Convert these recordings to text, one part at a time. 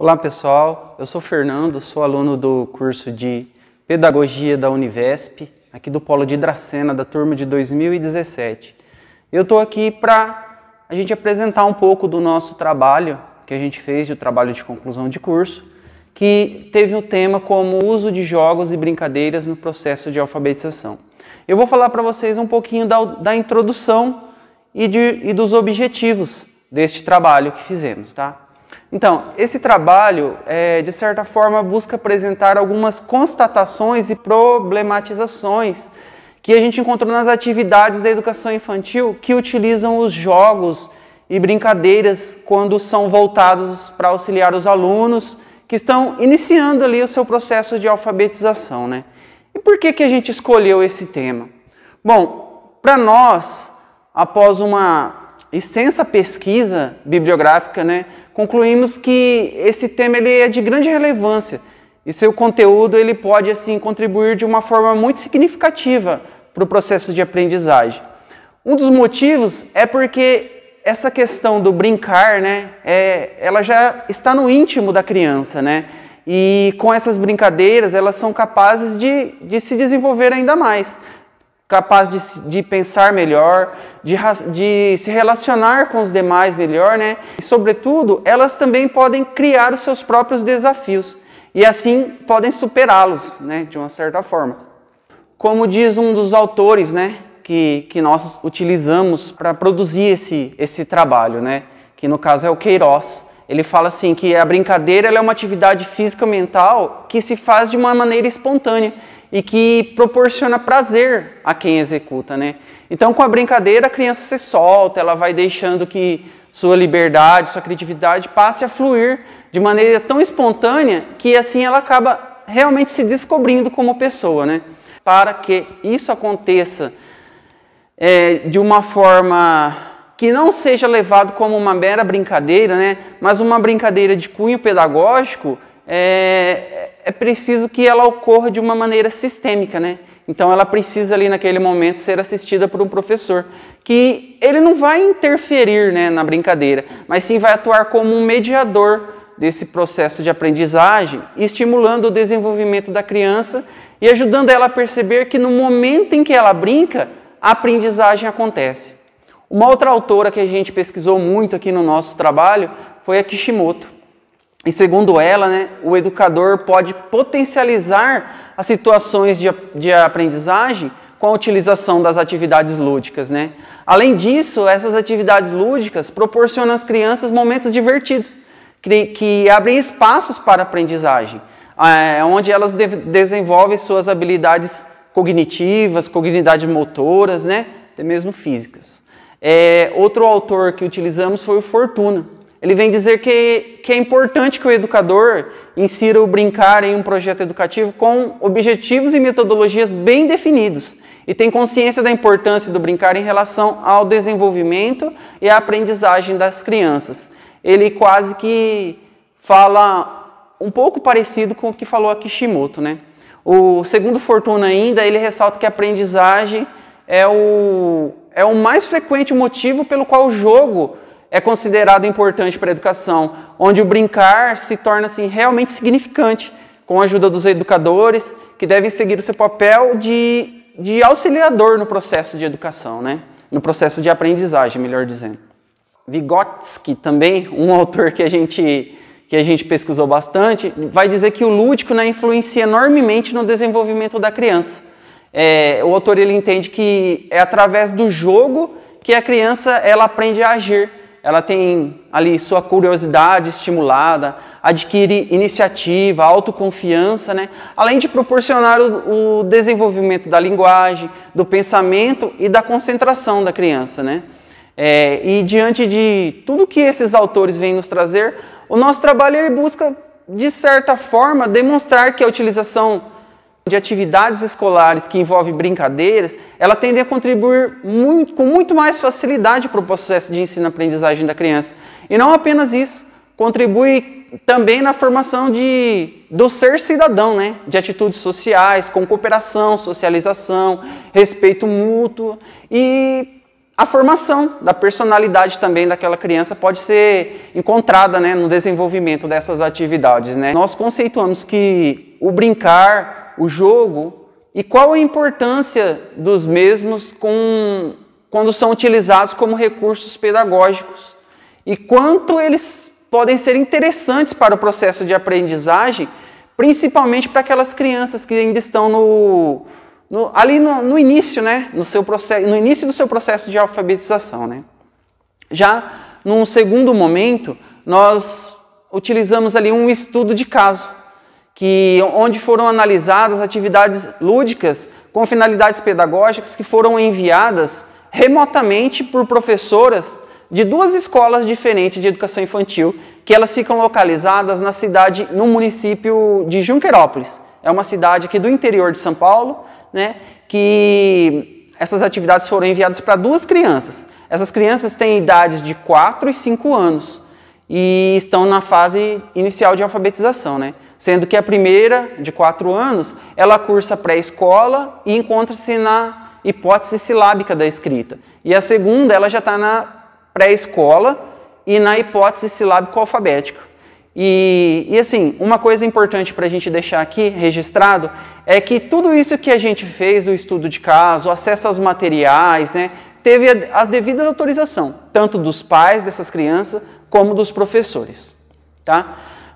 Olá pessoal, eu sou Fernando, sou aluno do curso de Pedagogia da Univesp, aqui do Polo de Dracena, da turma de 2017. Eu estou aqui para a gente apresentar um pouco do nosso trabalho que a gente fez, o trabalho de conclusão de curso, que teve o tema como uso de jogos e brincadeiras no processo de alfabetização. Eu vou falar para vocês um pouquinho da introdução e dos objetivos deste trabalho que fizemos, tá? Então, esse trabalho, de certa forma, busca apresentar algumas constatações e problematizações que a gente encontrou nas atividades da educação infantil que utilizam os jogos e brincadeiras quando são voltados para auxiliar os alunos que estão iniciando ali o seu processo de alfabetização, né? E por que a gente escolheu esse tema? Bom, para nós, após uma extensa pesquisa bibliográfica, né, concluímos que esse tema ele é de grande relevância e seu conteúdo ele pode assim contribuir de uma forma muito significativa para o processo de aprendizagem. Um dos motivos é porque essa questão do brincar, né, ela já está no íntimo da criança, né, e com essas brincadeiras elas são capazes de se desenvolver ainda mais. Capaz de pensar melhor, de se relacionar com os demais melhor, né? E, sobretudo, elas também podem criar os seus próprios desafios e, assim, podem superá-los, né? De uma certa forma. Como diz um dos autores, né? Que nós utilizamos para produzir esse trabalho, né? Que, no caso, é o Queiroz. Ele fala assim que a brincadeira ela é uma atividade física ou mental que se faz de uma maneira espontânea e que proporciona prazer a quem executa, né? Então, com a brincadeira, a criança se solta, ela vai deixando que sua liberdade, sua criatividade passe a fluir de maneira tão espontânea que, assim, ela acaba realmente se descobrindo como pessoa, né? Para que isso aconteça de uma forma que não seja levado como uma mera brincadeira, né? Mas uma brincadeira de cunho pedagógico, é preciso que ela ocorra de uma maneira sistêmica, né? Então ela precisa ali naquele momento ser assistida por um professor, que ele não vai interferir, né, na brincadeira, mas sim vai atuar como um mediador desse processo de aprendizagem, estimulando o desenvolvimento da criança e ajudando ela a perceber que no momento em que ela brinca, a aprendizagem acontece. Uma outra autora que a gente pesquisou muito aqui no nosso trabalho foi a Kishimoto. E segundo ela, né, o educador pode potencializar as situações de aprendizagem com a utilização das atividades lúdicas, né? Além disso, essas atividades lúdicas proporcionam às crianças momentos divertidos, que abrem espaços para a aprendizagem, onde elas desenvolvem suas habilidades cognitivas, cognidades motoras, né, até mesmo físicas. Outro autor que utilizamos foi o Fortuna. Ele vem dizer que é importante que o educador insira o brincar em um projeto educativo com objetivos e metodologias bem definidos e tem consciência da importância do brincar em relação ao desenvolvimento e à aprendizagem das crianças. Ele quase que fala um pouco parecido com o que falou a Kishimoto, né? O segundo Fortuna ainda, ele ressalta que a aprendizagem é o mais frequente motivo pelo qual o jogo é considerado importante para a educação, onde o brincar se torna assim, realmente significante, com a ajuda dos educadores, que devem seguir o seu papel de auxiliador no processo de educação, né? No processo de aprendizagem, melhor dizendo. Vygotsky, também, um autor que a gente pesquisou bastante, vai dizer que o lúdico, né, influencia enormemente no desenvolvimento da criança. O autor ele entende que é através do jogo que a criança ela aprende a agir. Ela tem ali sua curiosidade estimulada, adquire iniciativa, autoconfiança, né? Além de proporcionar o desenvolvimento da linguagem, do pensamento e da concentração da criança, né? E diante de tudo que esses autores vêm nos trazer, o nosso trabalho ele busca, de certa forma, demonstrar que a utilização de atividades escolares que envolvem brincadeiras, ela tende a contribuir com muito mais facilidade para o processo de ensino-aprendizagem da criança. E não apenas isso, contribui também na formação do ser cidadão, né? De atitudes sociais, com cooperação, socialização, respeito mútuo e a formação da personalidade também daquela criança pode ser encontrada, né, no desenvolvimento dessas atividades, né? Nós conceituamos que o brincar, o jogo, e qual a importância dos mesmos quando são utilizados como recursos pedagógicos e quanto eles podem ser interessantes para o processo de aprendizagem, principalmente para aquelas crianças que ainda estão ali no início, né, no início do seu processo de alfabetização, né? Já num segundo momento, nós utilizamos ali um estudo de caso, onde foram analisadas atividades lúdicas com finalidades pedagógicas que foram enviadas remotamente por professoras de 2 escolas diferentes de educação infantil, que elas ficam localizadas no município de Junquerópolis. É uma cidade aqui do interior de São Paulo, né, que essas atividades foram enviadas para 2 crianças. Essas crianças têm idades de 4 e 5 anos e estão na fase inicial de alfabetização, né? Sendo que a primeira, de 4 anos, ela cursa pré-escola e encontra-se na hipótese silábica da escrita. E a segunda, ela já está na pré-escola e na hipótese silábico-alfabética. E assim, uma coisa importante para a gente deixar aqui registrado é que tudo isso que a gente fez do estudo de caso, acesso aos materiais, né, teve a devida autorização, tanto dos pais dessas crianças como dos professores. Tá?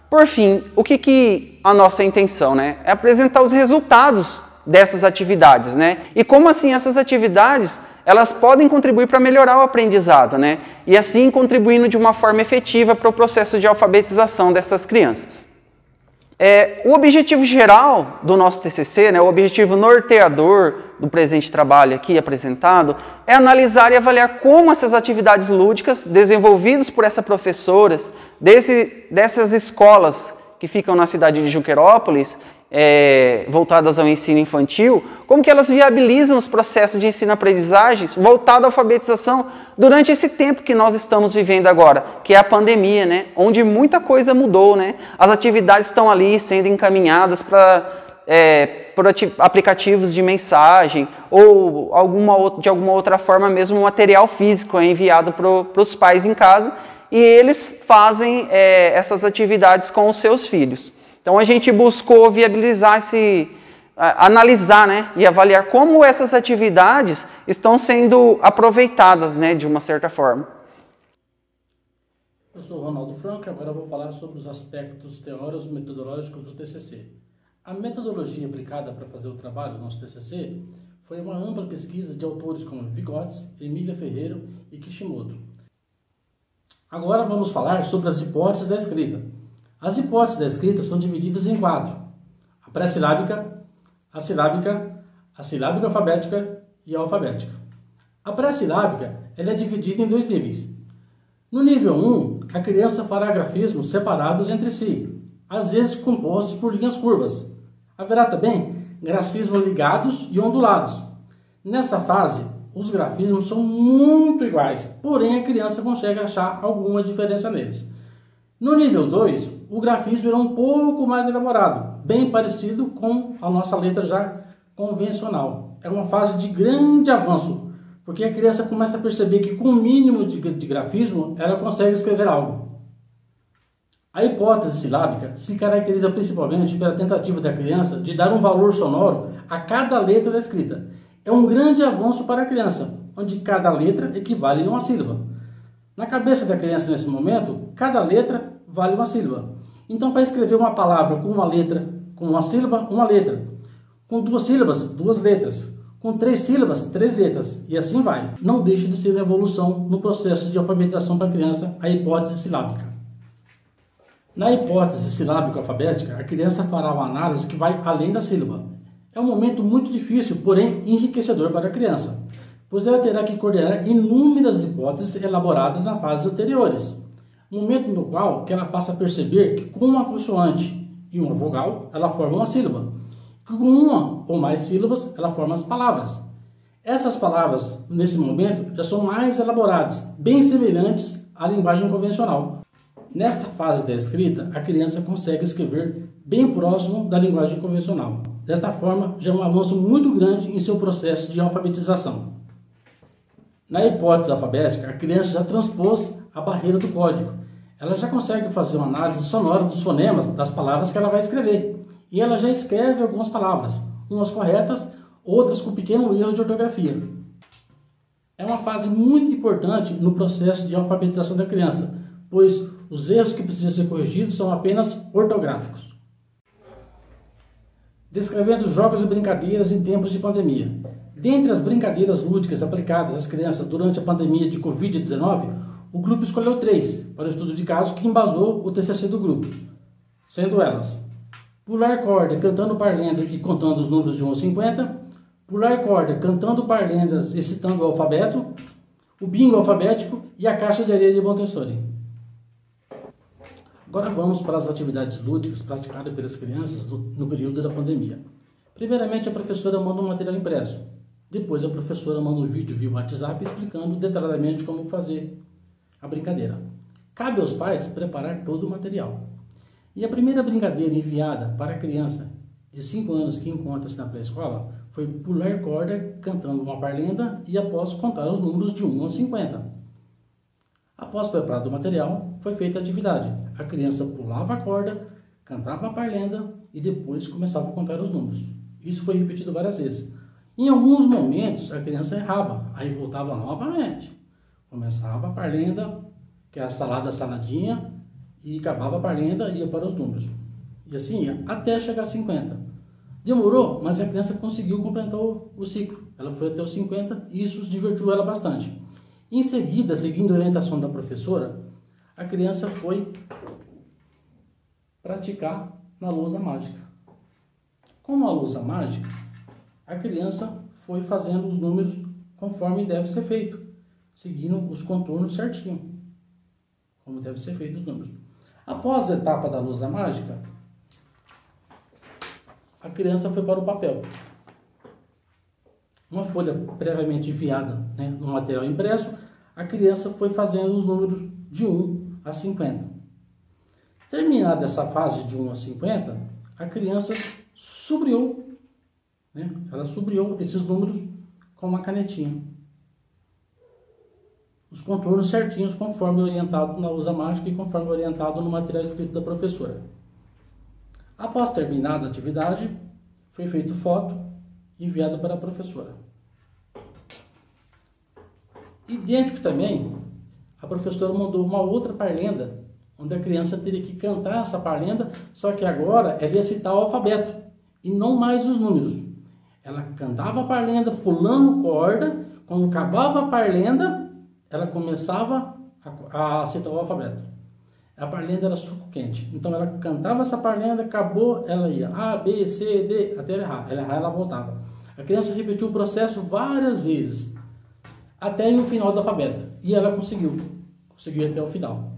Por fim, o que a nossa intenção, né, é apresentar os resultados dessas atividades, né? E como assim essas atividades elas podem contribuir para melhorar o aprendizado, né? E assim contribuindo de uma forma efetiva para o processo de alfabetização dessas crianças. O objetivo geral do nosso TCC, né, o objetivo norteador do presente trabalho aqui apresentado, é analisar e avaliar como essas atividades lúdicas desenvolvidas por essas professoras dessas escolas que ficam na cidade de Junquerópolis, voltadas ao ensino infantil, como que elas viabilizam os processos de ensino-aprendizagem voltado à alfabetização durante esse tempo que nós estamos vivendo agora, que é a pandemia, né? Onde muita coisa mudou, né? As atividades estão ali sendo encaminhadas por aplicativos de mensagem ou de alguma outra forma mesmo material físico é enviado para os pais em casa e eles fazem essas atividades com os seus filhos. Então a gente buscou viabilizar analisar, né, e avaliar como essas atividades estão sendo aproveitadas, né, de uma certa forma. Eu sou Ronaldo Franco e agora vou falar sobre os aspectos teóricos e metodológicos do TCC. A metodologia aplicada para fazer o trabalho do nosso TCC foi uma ampla pesquisa de autores como Vygotsky, Emília Ferreiro e Kishimoto. Agora vamos falar sobre as hipóteses da escrita. As hipóteses da escrita são divididas em 4. A pré-silábica, a silábica alfabética e a alfabética. A pré-silábica ela é dividida em 2 níveis. No nível 1, a criança fará grafismos separados entre si, às vezes compostos por linhas curvas. Haverá também grafismos ligados e ondulados. Nessa fase, os grafismos são muito iguais, porém a criança consegue achar alguma diferença neles. No nível 2, o grafismo é um pouco mais elaborado, bem parecido com a nossa letra já convencional. É uma fase de grande avanço, porque a criança começa a perceber que com o mínimo de grafismo ela consegue escrever algo. A hipótese silábica se caracteriza principalmente pela tentativa da criança de dar um valor sonoro a cada letra da escrita. É um grande avanço para a criança, onde cada letra equivale a uma sílaba. Na cabeça da criança nesse momento, cada letra vale uma sílaba. Então, para escrever uma palavra com uma letra, com uma sílaba, uma letra. Com 2 sílabas, 2 letras. Com 3 sílabas, 3 letras. E assim vai. Não deixa de ser uma evolução no processo de alfabetização para a criança, a hipótese silábica. Na hipótese silábico-alfabética, a criança fará uma análise que vai além da sílaba. É um momento muito difícil, porém enriquecedor para a criança, pois ela terá que coordenar inúmeras hipóteses elaboradas nas fases anteriores. Momento no qual que ela passa a perceber que com uma consoante e uma vogal, ela forma uma sílaba. Que com uma ou mais sílabas, ela forma as palavras. Essas palavras, nesse momento, já são mais elaboradas, bem semelhantes à linguagem convencional. Nesta fase da escrita, a criança consegue escrever bem próximo da linguagem convencional. Desta forma, já é um avanço muito grande em seu processo de alfabetização. Na hipótese alfabética, a criança já transpôs a barreira do código. Ela já consegue fazer uma análise sonora dos fonemas das palavras que ela vai escrever. E ela já escreve algumas palavras, umas corretas, outras com pequeno erro de ortografia. É uma fase muito importante no processo de alfabetização da criança, pois os erros que precisam ser corrigidos são apenas ortográficos. Descrevendo jogos e brincadeiras em tempos de pandemia. Dentre as brincadeiras lúdicas aplicadas às crianças durante a pandemia de Covid-19, o grupo escolheu 3 para o estudo de caso que embasou o TCC do grupo, sendo elas: pular corda cantando parlenda e contando os números de 1 a 50, pular corda cantando parlendas e citando o alfabeto, o bingo alfabético e a caixa de areia de Montessori. Agora vamos para as atividades lúdicas praticadas pelas crianças no período da pandemia. Primeiramente, a professora manda um material impresso. Depois, a professora manda um vídeo via WhatsApp explicando detalhadamente como fazer a brincadeira. Cabe aos pais preparar todo o material. E a primeira brincadeira enviada para a criança de 5 anos que encontra-se na pré-escola foi pular corda cantando uma parlenda e após contar os números de 1 a 50. Após preparar o material, foi feita a atividade. A criança pulava a corda, cantava a parlenda e depois começava a contar os números. Isso foi repetido várias vezes. Em alguns momentos, a criança errava, aí voltava novamente. Começava a parlenda, que é a saladinha, e acabava a parlenda e ia para os números. E assim ia, até chegar a 50. Demorou, mas a criança conseguiu completar o ciclo. Ela foi até os 50 e isso divertiu ela bastante. Em seguida, seguindo a orientação da professora, a criança foi praticar na lousa mágica. Com a lousa mágica, a criança foi fazendo os números conforme deve ser feito, seguindo os contornos certinho, como deve ser feito os números. Após a etapa da lousa mágica, a criança foi para o papel. Uma folha previamente enviada, no material impresso, a criança foi fazendo os números de 1 a 50. Terminada essa fase de 1 a 50, a criança sublinhou, ela sublinhou esses números com uma canetinha. Os contornos certinhos, conforme orientado na lousa mágica e conforme orientado no material escrito da professora. Após terminada a atividade, foi feita foto e enviada para a professora. Idêntico também, a professora mandou uma outra parlenda, onde a criança teria que cantar essa parlenda, só que agora ela ia citar o alfabeto e não mais os números. Ela cantava a parlenda pulando corda, quando acabava a parlenda, ela começava a citar o alfabeto. A parlenda era suco quente. Então ela cantava essa parlenda, acabou, ela ia A, B, C, D, até ela errar. Ela errar, ela voltava. A criança repetiu o processo várias vezes, até o final do alfabeto. E ela conseguiu ir até o final.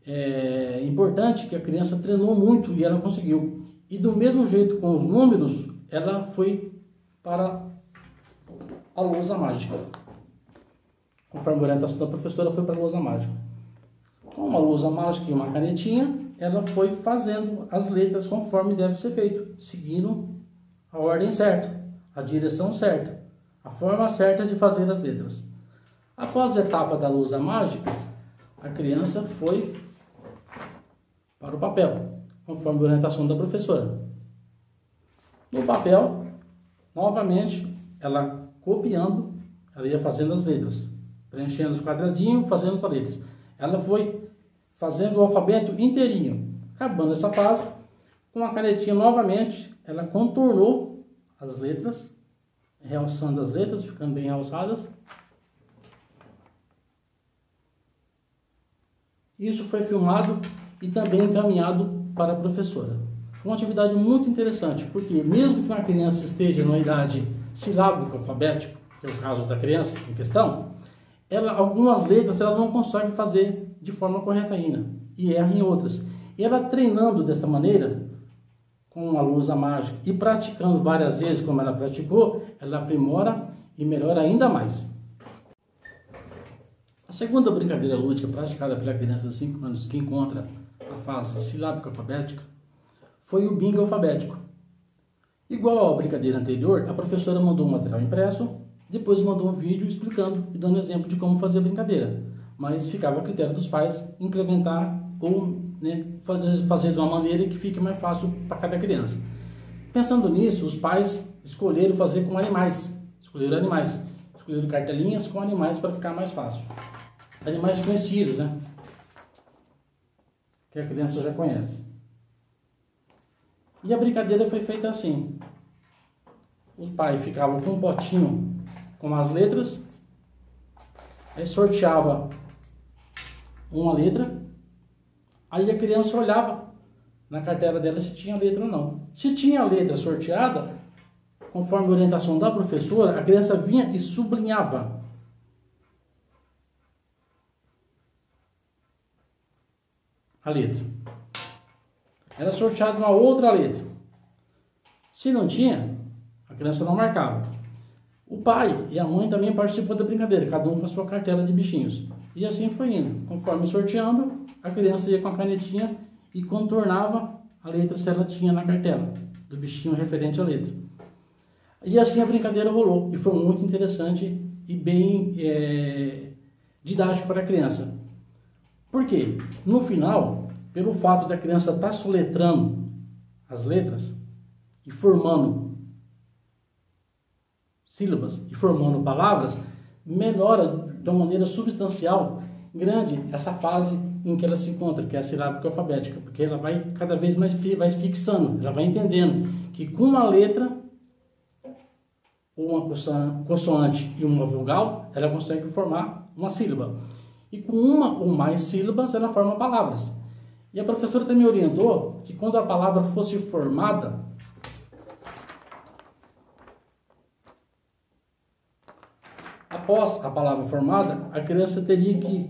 É importante que a criança treinou muito e ela conseguiu. E do mesmo jeito com os números, ela foi para a lousa mágica. Conforme a orientação da professora, foi para a lousa mágica. Com uma lousa mágica e uma canetinha, ela foi fazendo as letras conforme deve ser feito, seguindo a ordem certa, a direção certa, a forma certa de fazer as letras. Após a etapa da lousa mágica, a criança foi para o papel, conforme a orientação da professora. No papel, novamente, ela copiando, ela ia fazendo as letras, preenchendo os quadradinhos, fazendo as letras. Ela foi fazendo o alfabeto inteirinho. Acabando essa fase, com a canetinha novamente, ela contornou as letras, realçando as letras, ficando bem realçadas. Isso foi filmado e também encaminhado para a professora. Uma atividade muito interessante, porque mesmo que uma criança esteja numa idade silábica alfabética, que é o caso da criança em questão, algumas letras ela não consegue fazer de forma correta ainda, e erra em outras. E ela treinando dessa maneira, com a lousa mágica, e praticando várias vezes como ela praticou, ela aprimora e melhora ainda mais. A segunda brincadeira lúdica praticada pela criança de 5 anos que encontra a fase silábica alfabética foi o bingo alfabético. Igual à brincadeira anterior, a professora mandou um material impresso, Depois mandou um vídeo explicando e dando exemplo de como fazer a brincadeira. Mas ficava a critério dos pais incrementar ou, né, fazer de uma maneira que fique mais fácil para cada criança. Pensando nisso, os pais escolheram fazer com animais. Escolheram cartelinhas com animais para ficar mais fácil. Animais conhecidos, né? Que a criança já conhece. E a brincadeira foi feita assim. Os pais ficavam com um potinho com as letras, aí sorteava uma letra, aí a criança olhava na cartela dela se tinha letra ou não. Se tinha a letra sorteada, conforme a orientação da professora, a criança vinha e sublinhava. A letra. Era sorteada uma outra letra. Se não tinha, a criança não marcava. O pai e a mãe também participou da brincadeira, cada um com a sua cartela de bichinhos. E assim foi indo. Conforme sorteando, a criança ia com a canetinha e contornava a letra se ela tinha na cartela do bichinho referente à letra. E assim a brincadeira rolou. E foi muito interessante e bem didático para a criança. Por quê? No final, pelo fato da criança estar soletrando as letras e formando sílabas e formando palavras, melhora de uma maneira substancial, grande, essa fase em que ela se encontra, que é a silábica alfabética, porque ela vai cada vez mais vai fixando, ela vai entendendo que com uma letra, uma consoante e uma vogal, ela consegue formar uma sílaba. E com uma ou mais sílabas, ela forma palavras. E a professora também orientou que quando a palavra fosse formada, após a palavra formada, a criança teria que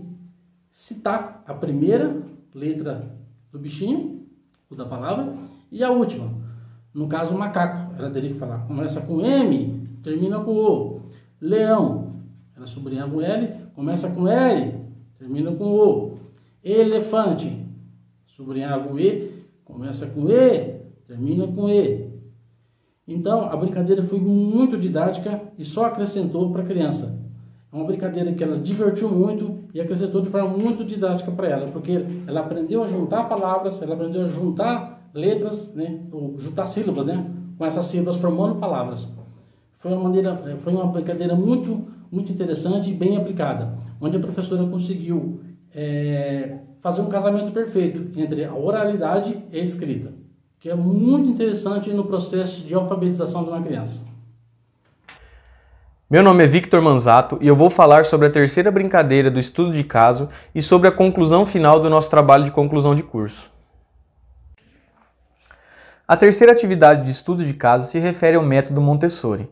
citar a primeira letra do bichinho, ou da palavra, e a última. No caso, o macaco. Ela teria que falar, começa com M, termina com O. Leão, ela sublinhava o L, começa com L, termina com O. Elefante, sublinhava o E, começa com E, termina com E. Então, a brincadeira foi muito didática e só acrescentou para a criança. É uma brincadeira que ela divertiu muito e acrescentou de forma muito didática para ela, porque ela aprendeu a juntar palavras, ela aprendeu a juntar letras, né, ou juntar sílabas, né, com essas sílabas formando palavras. Foi uma brincadeira muito interessante e bem aplicada, onde a professora conseguiu fazer um casamento perfeito entre a oralidade e a escrita, que é muito interessante no processo de alfabetização de uma criança. Meu nome é Victor Manzato e eu vou falar sobre a terceira brincadeira do estudo de caso e sobre a conclusão final do nosso trabalho de conclusão de curso. A terceira atividade de estudo de caso se refere ao método Montessori.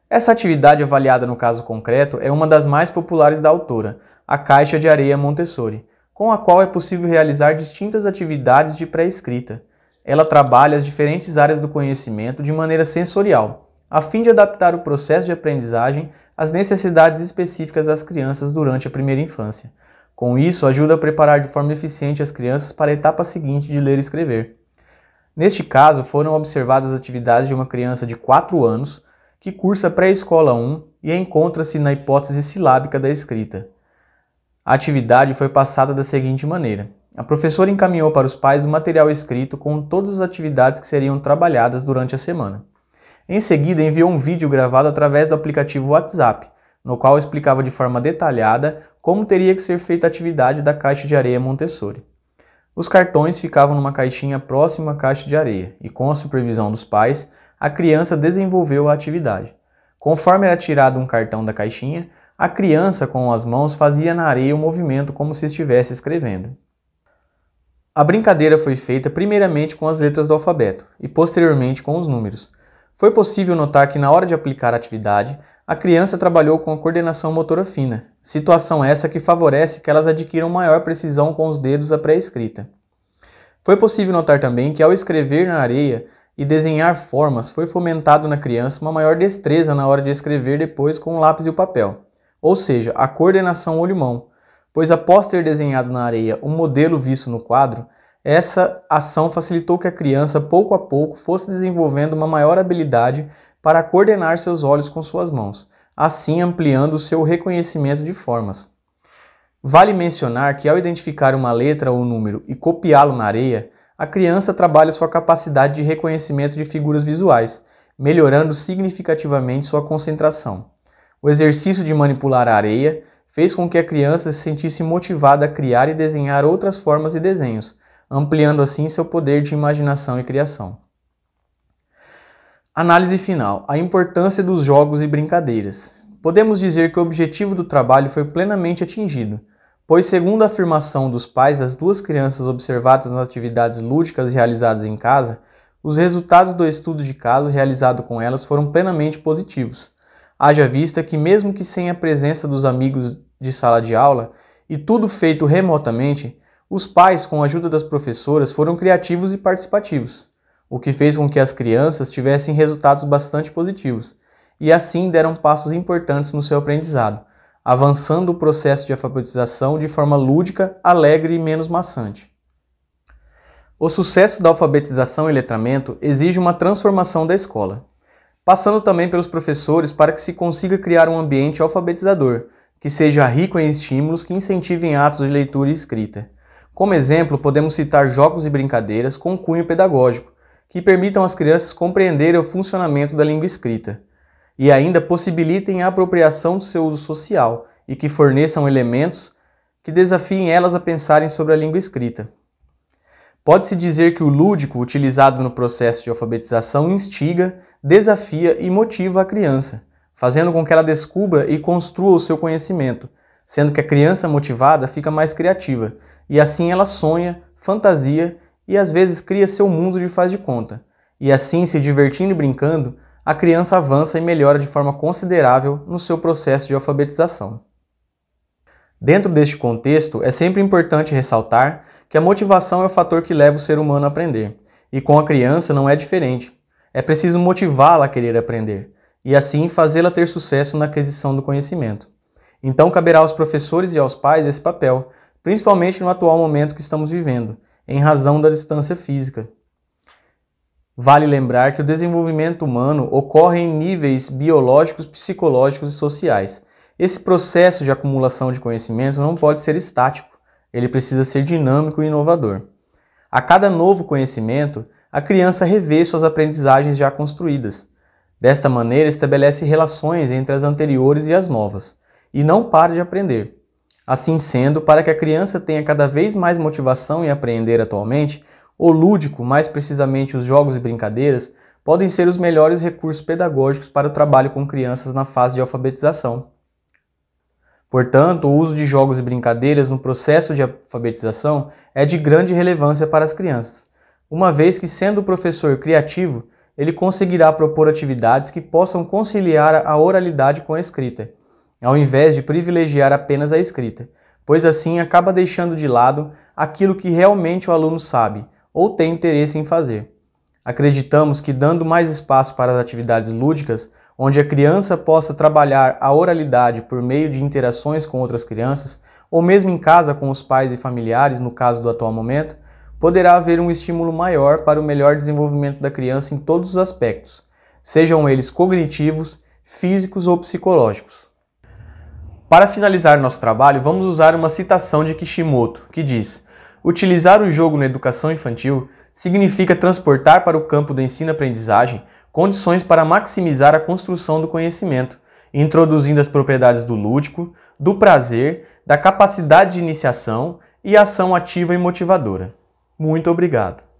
Essa atividade avaliada no caso concreto é uma das mais populares da autora, a caixa de areia Montessori, com a qual é possível realizar distintas atividades de pré-escrita. Ela trabalha as diferentes áreas do conhecimento de maneira sensorial, a fim de adaptar o processo de aprendizagem às necessidades específicas das crianças durante a primeira infância. Com isso, ajuda a preparar de forma eficiente as crianças para a etapa seguinte de ler e escrever. Neste caso, foram observadas atividades de uma criança de 4 anos, que cursa pré-escola 1 e encontra-se na hipótese silábica da escrita. A atividade foi passada da seguinte maneira. A professora encaminhou para os pais o material escrito com todas as atividades que seriam trabalhadas durante a semana. Em seguida, enviou um vídeo gravado através do aplicativo WhatsApp, no qual explicava de forma detalhada como teria que ser feita a atividade da caixa de areia Montessori. Os cartões ficavam numa caixinha próxima à caixa de areia e, com a supervisão dos pais, a criança desenvolveu a atividade. Conforme era tirado um cartão da caixinha, a criança com as mãos fazia na areia um movimento como se estivesse escrevendo. A brincadeira foi feita primeiramente com as letras do alfabeto e posteriormente com os números. Foi possível notar que na hora de aplicar a atividade, a criança trabalhou com a coordenação motora fina, situação essa que favorece que elas adquiram maior precisão com os dedos da pré-escrita. Foi possível notar também que ao escrever na areia e desenhar formas, foi fomentado na criança uma maior destreza na hora de escrever depois com o lápis e o papel, ou seja, a coordenação olho-mão, pois após ter desenhado na areia o modelo visto no quadro, essa ação facilitou que a criança, pouco a pouco, fosse desenvolvendo uma maior habilidade para coordenar seus olhos com suas mãos, assim ampliando o seu reconhecimento de formas. Vale mencionar que ao identificar uma letra ou número e copiá-lo na areia, a criança trabalha sua capacidade de reconhecimento de figuras visuais, melhorando significativamente sua concentração. O exercício de manipular a areia fez com que a criança se sentisse motivada a criar e desenhar outras formas e desenhos, ampliando assim seu poder de imaginação e criação. Análise final: a importância dos jogos e brincadeiras. Podemos dizer que o objetivo do trabalho foi plenamente atingido, pois, segundo a afirmação dos pais das duas crianças observadas nas atividades lúdicas realizadas em casa, os resultados do estudo de caso realizado com elas foram plenamente positivos. Haja vista que, mesmo que sem a presença dos amigos de sala de aula e tudo feito remotamente, os pais, com a ajuda das professoras, foram criativos e participativos, o que fez com que as crianças tivessem resultados bastante positivos e assim deram passos importantes no seu aprendizado, avançando o processo de alfabetização de forma lúdica, alegre e menos maçante. O sucesso da alfabetização e letramento exige uma transformação da escola, passando também pelos professores para que se consiga criar um ambiente alfabetizador, que seja rico em estímulos que incentivem atos de leitura e escrita. Como exemplo, podemos citar jogos e brincadeiras com cunho pedagógico, que permitam às crianças compreenderem o funcionamento da língua escrita, e ainda possibilitem a apropriação do seu uso social e que forneçam elementos que desafiem elas a pensarem sobre a língua escrita. Pode-se dizer que o lúdico utilizado no processo de alfabetização instiga, desafia e motiva a criança, fazendo com que ela descubra e construa o seu conhecimento, sendo que a criança motivada fica mais criativa, e assim ela sonha, fantasia e às vezes cria seu mundo de faz de conta, e assim, se divertindo e brincando, a criança avança e melhora de forma considerável no seu processo de alfabetização. Dentro deste contexto, é sempre importante ressaltar que a motivação é o fator que leva o ser humano a aprender, e com a criança não é diferente. É preciso motivá-la a querer aprender, e assim fazê-la ter sucesso na aquisição do conhecimento. Então caberá aos professores e aos pais esse papel, principalmente no atual momento que estamos vivendo, em razão da distância física. Vale lembrar que o desenvolvimento humano ocorre em níveis biológicos, psicológicos e sociais. Esse processo de acumulação de conhecimento não pode ser estático, ele precisa ser dinâmico e inovador. A cada novo conhecimento, a criança revê suas aprendizagens já construídas. Desta maneira, estabelece relações entre as anteriores e as novas, e não para de aprender. Assim sendo, para que a criança tenha cada vez mais motivação em aprender atualmente, o lúdico, mais precisamente os jogos e brincadeiras, podem ser os melhores recursos pedagógicos para o trabalho com crianças na fase de alfabetização. Portanto, o uso de jogos e brincadeiras no processo de alfabetização é de grande relevância para as crianças, uma vez que, sendo o professor criativo, ele conseguirá propor atividades que possam conciliar a oralidade com a escrita, ao invés de privilegiar apenas a escrita, pois assim acaba deixando de lado aquilo que realmente o aluno sabe ou tem interesse em fazer. Acreditamos que, dando mais espaço para as atividades lúdicas, onde a criança possa trabalhar a oralidade por meio de interações com outras crianças, ou mesmo em casa com os pais e familiares, no caso do atual momento, poderá haver um estímulo maior para o melhor desenvolvimento da criança em todos os aspectos, sejam eles cognitivos, físicos ou psicológicos. Para finalizar nosso trabalho, vamos usar uma citação de Kishimoto, que diz: utilizar o jogo na educação infantil significa transportar para o campo do ensino-aprendizagem condições para maximizar a construção do conhecimento, introduzindo as propriedades do lúdico, do prazer, da capacidade de iniciação e ação ativa e motivadora. Muito obrigado!